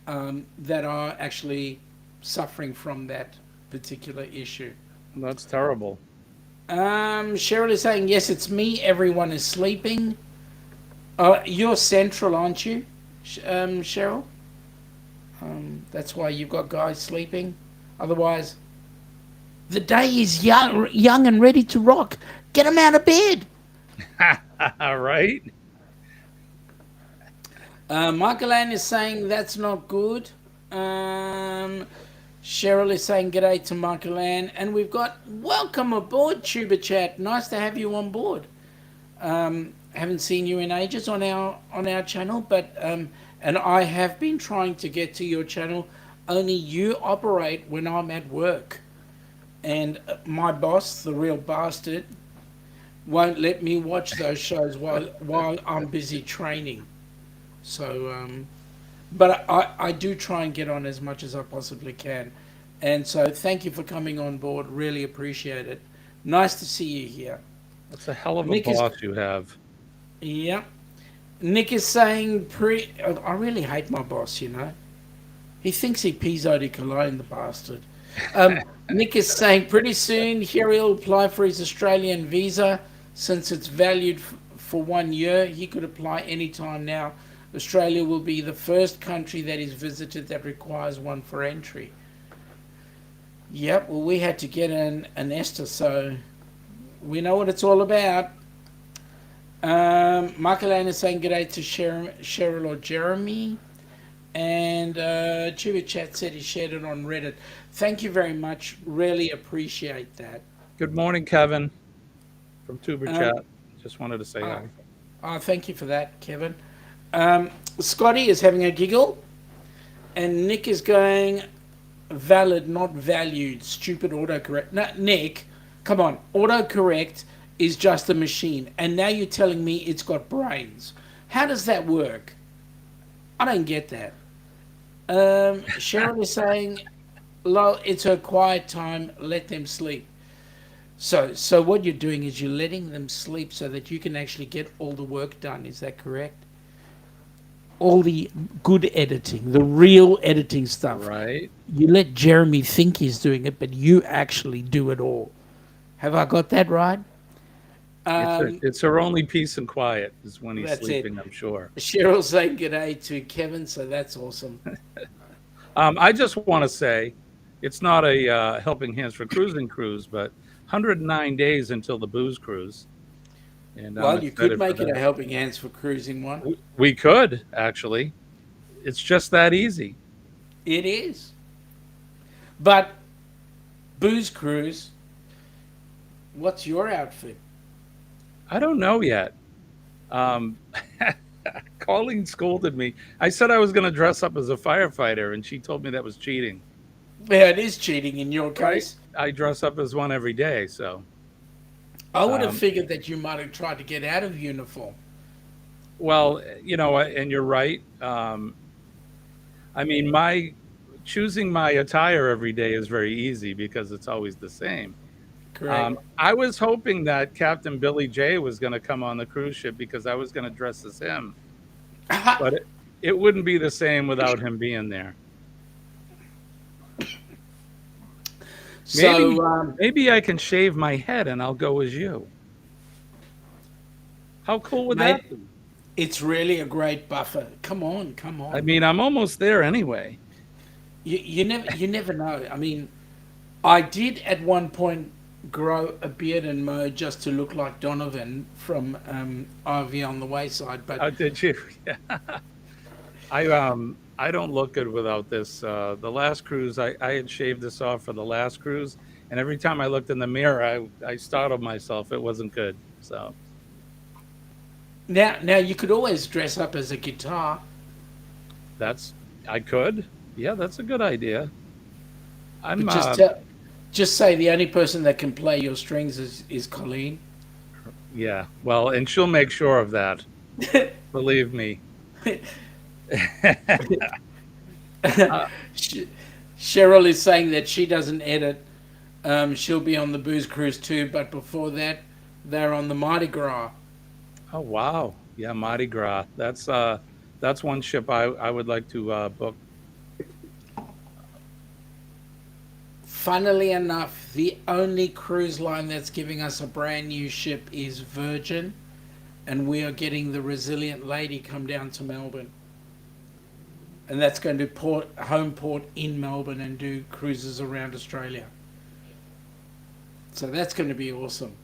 that are actually suffering from that particular issue. That's terrible. Cheryl is saying, yes, it's me. Everyone is sleeping. You're central, aren't you, Cheryl? That's why you've got guys sleeping. Otherwise, the day is young and ready to rock. Get them out of bed. Right? Michael Ann is saying that's not good. Cheryl is saying g'day to Michael Ann. And we've got welcome aboard, Tuba Chat. Nice to have you on board. Haven't seen you in ages on our channel, but and I have been trying to get to your channel. Only you operate when I'm at work, and my boss, the real bastard, won't let me watch those shows while I'm busy training. So, but I do try and get on as much as I possibly can, and so thank you for coming on board. Really appreciate it. Nice to see you here. That's a hell of a boss you have. Yeah. Nick is saying, I really hate my boss, you know. He thinks he pees out of cologne, the bastard. Nick is saying, pretty soon, here he'll apply for his Australian visa. Since it's valued for 1 year, he could apply anytime now. Australia will be the first country that is visited that requires one for entry. Yep, well, we had to get an Esther, so we know what it's all about. Michael Ann is saying g'day to Cheryl or Jeremy. And Tuba Chat said he shared it on Reddit. Thank you very much. Really appreciate that. Good morning, Kevin, from Tuba Chat. Just wanted to say hi. Thank you for that, Kevin. Scotty is having a giggle. And Nick is going, valid, not valued. Stupid autocorrect. No, Nick, come on. Autocorrect is just a machine, and now you're telling me it's got brains. How does that work? I don't get that. Cheryl is saying, "Lol, it's her quiet time. Let them sleep." So what you're doing is you're letting them sleep so that you can actually get all the work done. Is that correct? All the good editing, the real editing stuff. Right. You let Jeremy think he's doing it, but you actually do it all. Have I got that right? It's her only peace and quiet is when he's sleeping, I'm sure. Cheryl saying g'day to Kevin, so that's awesome. I just want to say, it's not a helping hands for cruising cruise, but 109 days until the booze cruise. And well, you could make it a helping hands for cruising one. We could, actually. It's just that easy. It is. But booze cruise, what's your outfit? I don't know yet. Colleen scolded me. I said I was going to dress up as a firefighter, and she told me that was cheating. Yeah, it is cheating in your case. Right? I dress up as one every day, so. I would have figured that you might have tried to get out of uniform. Well, you know, and you're right. I mean, choosing my attire every day is very easy because it's always the same. Correct. I was hoping that Captain Billy J was going to come on the cruise ship because I was going to dress as him. But it wouldn't be the same without him being there. So maybe I can shave my head and I'll go as you. How cool would that be? It's really a great buffer. Come on. I mean, I'm almost there anyway. You never know. I mean, I did at one point grow a beard and mow just to look like Donovan from Ivy on the Wayside. But did you? Yeah. I don't look good without this. The last cruise, I had shaved this off for the last cruise, and every time I looked in the mirror, I startled myself. It wasn't good. So now you could always dress up as a guitar. I could. Yeah, that's a good idea. I'm just say the only person that can play your strings is Colleen. Yeah, well, and she'll make sure of that. Believe me. Cheryl is saying that she doesn't edit. She'll be on the booze cruise too, but before that, they're on the Mardi Gras. Oh wow, yeah, Mardi Gras. That's one ship I would like to book. Funnily enough, the only cruise line that's giving us a brand new ship is Virgin, and we are getting the Resilient Lady come down to Melbourne. And that's going to home port in Melbourne and do cruises around Australia. So that's going to be awesome.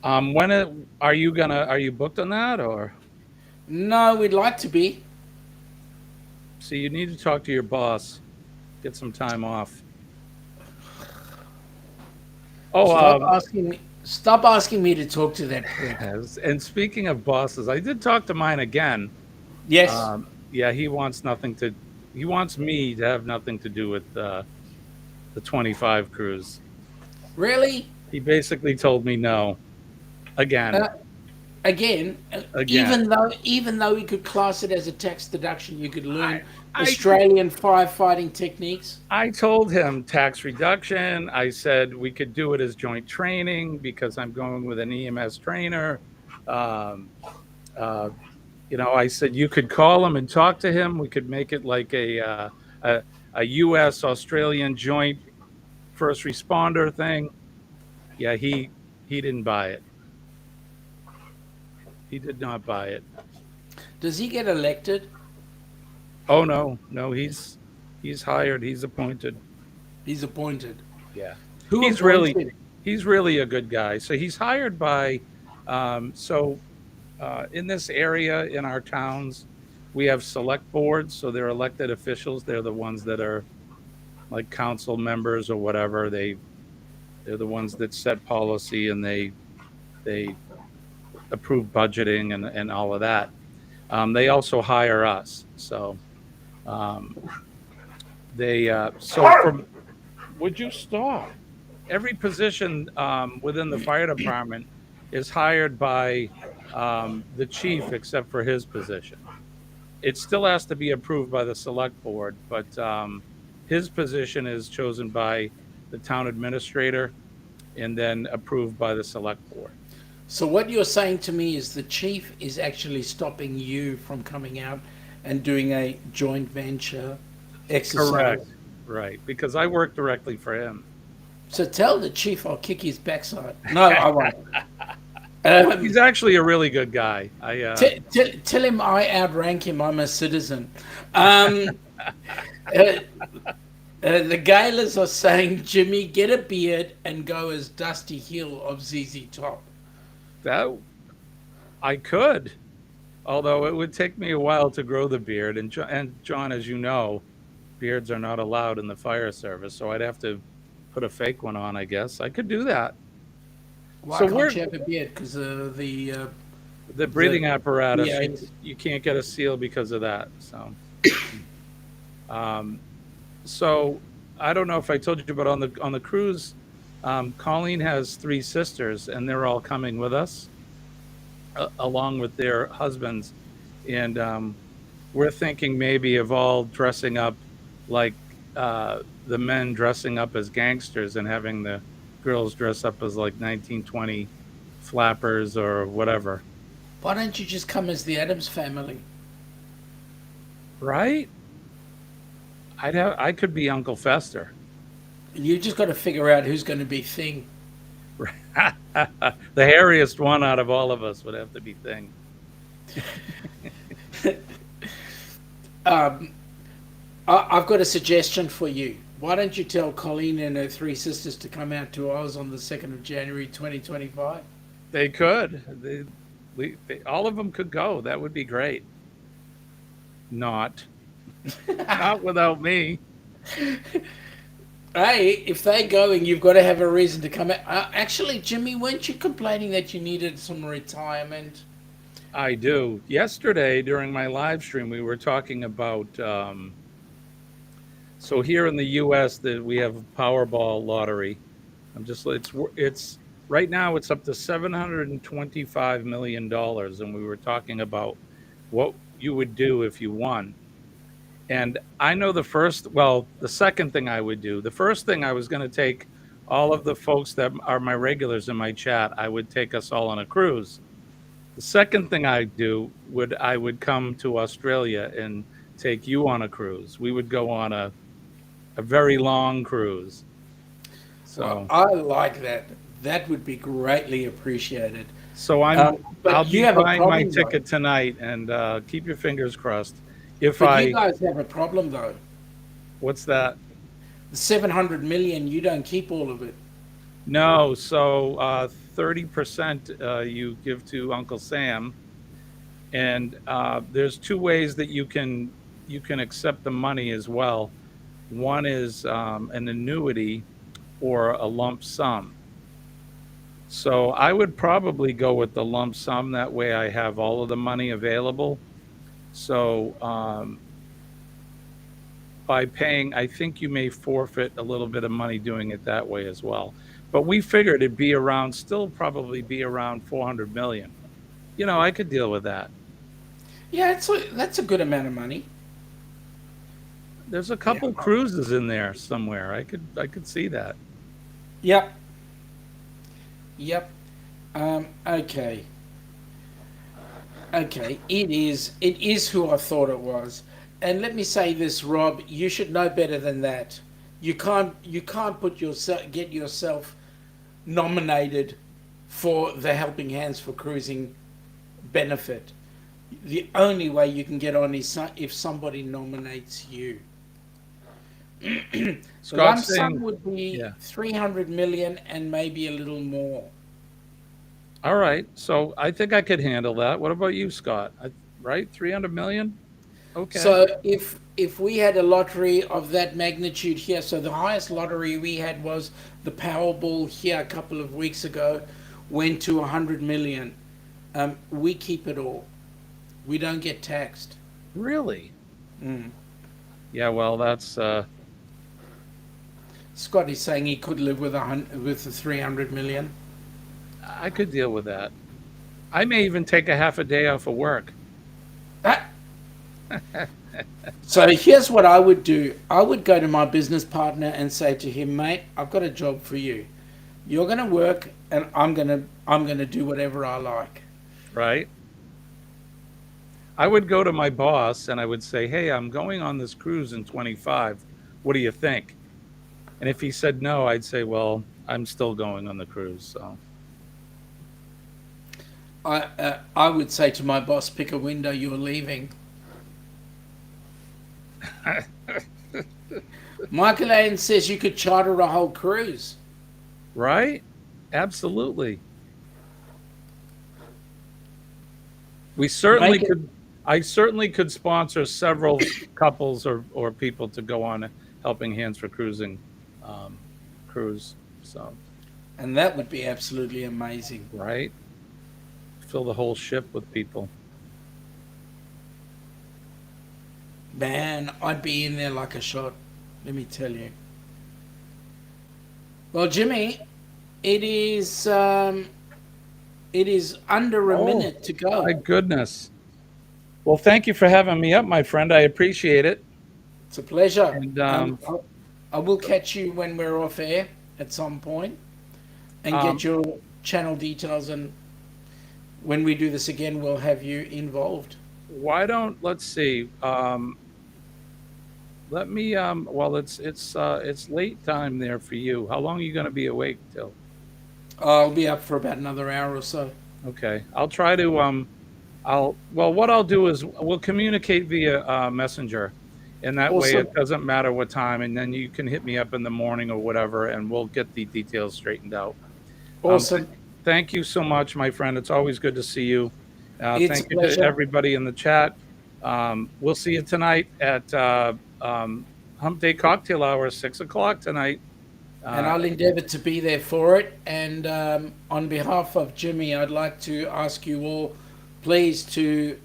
Are you booked on that, or? No, we'd like to be. See, you need to talk to your boss, get some time off. Oh, Stop asking me to talk to that prick. and speaking of bosses, I did talk to mine again. Yes. Yeah, he wants nothing to. He wants me to have nothing to do with the 25 cruise. Really? He basically told me no. Again. Again, even though we could class it as a tax deduction, you could learn Australian firefighting techniques. I told him tax reduction. I said we could do it as joint training because I'm going with an EMS trainer. I said you could call him and talk to him. We could make it like a U.S. Australian joint first responder thing. Yeah, he didn't buy it. He did not buy it. Does he get elected? Oh no, he's hired. He's appointed. He's appointed. Yeah, Who he's appointed? he's really a good guy. So he's hired by. In this area in our towns, we have select boards. So they're elected officials. They're the ones that are like council members or whatever. They're the ones that set policy and they approve budgeting and all of that. They also hire us. So would you stop? Every position within the fire department is hired by the chief, except for his position. It still has to be approved by the select board, but his position is chosen by the town administrator and then approved by the select board. So what you're saying to me is the chief is actually stopping you from coming out and doing a joint venture exercise. Correct. Right, because I work directly for him. So tell the chief I'll kick his backside. No, I won't. He's actually a really good guy. Tell him I outrank him. I'm a citizen. The Gaylors are saying, Jimmy, get a beard and go as Dusty Hill of ZZ Top. That I could, although it would take me a while to grow the beard. And John, as you know, beards are not allowed in the fire service, so I'd have to put a fake one on. I guess I could do that. Why can't you have a beard? Because the breathing apparatus, yeah, you can't get a seal because of that. So, so I don't know if I told you, but on the cruise, Colleen has 3 sisters, and they're all coming with us, along with their husbands, and we're thinking maybe of all dressing up like the men dressing up as gangsters and having the girls dress up as like 1920 flappers or whatever. Why don't you just come as the Addams Family? Right? I could be Uncle Fester. You just got to figure out who's going to be Thing. The hairiest one out of all of us would have to be Thing. I've got a suggestion for you. Why don't you tell Colleen and her 3 sisters to come out to Oz on the 2nd of January 2025? They could. All of them could go. That would be great. Not without me. Hey, if they're going, you've got to have a reason to come out. Actually, Jimmy, weren't you complaining that you needed some retirement? I do. Yesterday, during my live stream, we were talking about... so here in the U.S., that we have a Powerball lottery. It's right now it's up to $725 million, and we were talking about what you would do if you won. And I know the second thing I would do. The first thing, I was going to take all of the folks that are my regulars in my chat. I would take us all on a cruise. The second thing I'd do I would come to Australia and take you on a cruise. We would go on a very long cruise. Well, So I like that. That would be greatly appreciated. so I'll But you be have a buying my problem though. ticket tonight, and keep your fingers crossed. If But you I guys have a problem though. What's that? The 700 million, you don't keep all of it. No, so 30% you give to Uncle Sam, and there's two ways that you can accept the money as well. One is an annuity or a lump sum. So I would probably go with the lump sum. That way I have all of the money available. So by paying, I think you may forfeit a little bit of money doing it that way as well. But we figured it'd be around, still probably be around 400 million. I could deal with that. Yeah, that's a good amount of money. There's a Yeah. couple cruises in there somewhere. I could see that. Yep. Yep. Okay. Okay. It is who I thought it was. And let me say this, Rob, you should know better than that. You can't get yourself nominated for the Helping Hands for Cruising benefit. The only way you can get on is if somebody nominates you. The lump Scott's sum saying, would be yeah. 300 million and maybe a little more. All right. So I think I could handle that. What about you, Scott? Right? 300 million? Okay. So if we had a lottery of that magnitude here, so the highest lottery we had was the Powerball here a couple of weeks ago, went to 100 million. We keep it all. We don't get taxed. Really? Mm. Yeah, well, that's Scotty's saying he could live with with the 300 million. I could deal with that. I may even take a half a day off of work. Ah, so here's what I would do. I would go to my business partner and say to him, mate, I've got a job for you. You're going to work and I'm going to do whatever I like. Right? I would go to my boss and I would say, "Hey, I'm going on this cruise in 25. What do you think?" And if he said no, I'd say, "Well, I'm still going on the cruise." So, I would say to my boss, pick a window, you're leaving. Michael Ann says you could charter a whole cruise. right? Absolutely. We certainly Make it, could. I certainly could sponsor several couples or people to go on a Helping Hands for Cruising um, cruise. So, and that would be absolutely amazing. right? Fill the whole ship with people. Man, I'd be in there like a shot. Let me tell you. Well, Jimmy, it is it is under a Oh, minute to my go. goodness. Well, thank you for having me up, my friend. I appreciate it. It's a pleasure. And I will catch you when we're off air at some point and um, get your channel details. And when we do this again, we'll have you involved. why don't let's see. Let me. Well, it's late time there for you. How long are you going to be awake till? I'll be up for about another hour or so. Okay, I'll try to. What I'll do is we'll communicate via messenger, and that way Awesome. it doesn't matter what time, and then you can hit me up in the morning or whatever, and we'll get the details straightened out. Th- Awesome. Thank you so much, my friend. It's always good to see you. It's a Thank you to pleasure. everybody in the chat. We'll see you tonight at Hump Day Cocktail Hour, 6 o'clock tonight. And Uh, I'll endeavour to be there for it. And on behalf of Jimmy, I'd like to ask you all, please, to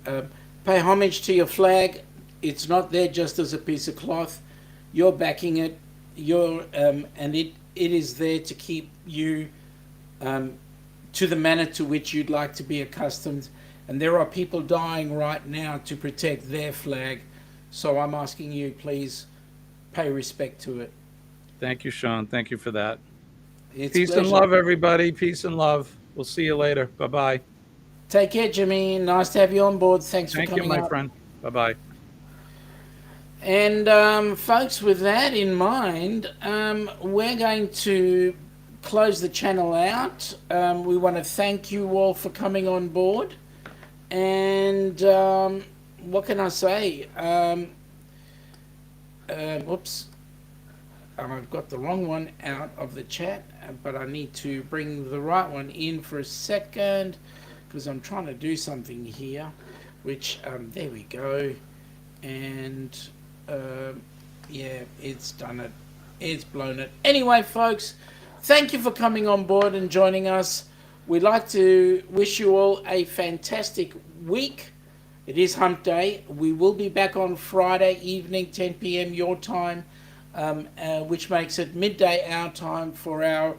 pay homage to your flag. It's not there just as a piece of cloth. You're backing it. And it is there to keep you um, to the manner to which you'd like to be accustomed. And there are people dying right now to protect their flag. So I'm asking you, please, pay respect to it. Thank you, Sean. Thank you for that. It's a Peace and pleasure. love, everybody. Peace and love. We'll see you later. Bye bye. Take care, Jimmy. Nice to have you on board. Thanks for Thank you, coming my up. friend. Bye bye. And folks, with that in mind, we're going to close the channel out. We want to thank you all for coming on board. And what can I say? Whoops. I've got the wrong one out of the chat, but I need to bring the right one in for a second because I'm trying to do something here, which, there we go. And yeah, it's done it. It's blown it. Anyway, folks, thank you for coming on board and joining us. We'd like to wish you all a fantastic week. It is Hump Day. We will be back on Friday evening, 10 p.m. your time, which makes it midday our time for our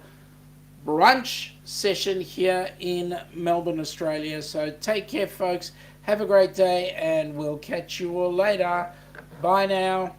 brunch session here in Melbourne, Australia. So take care, folks. Have a great day, and we'll catch you all later. Bye now.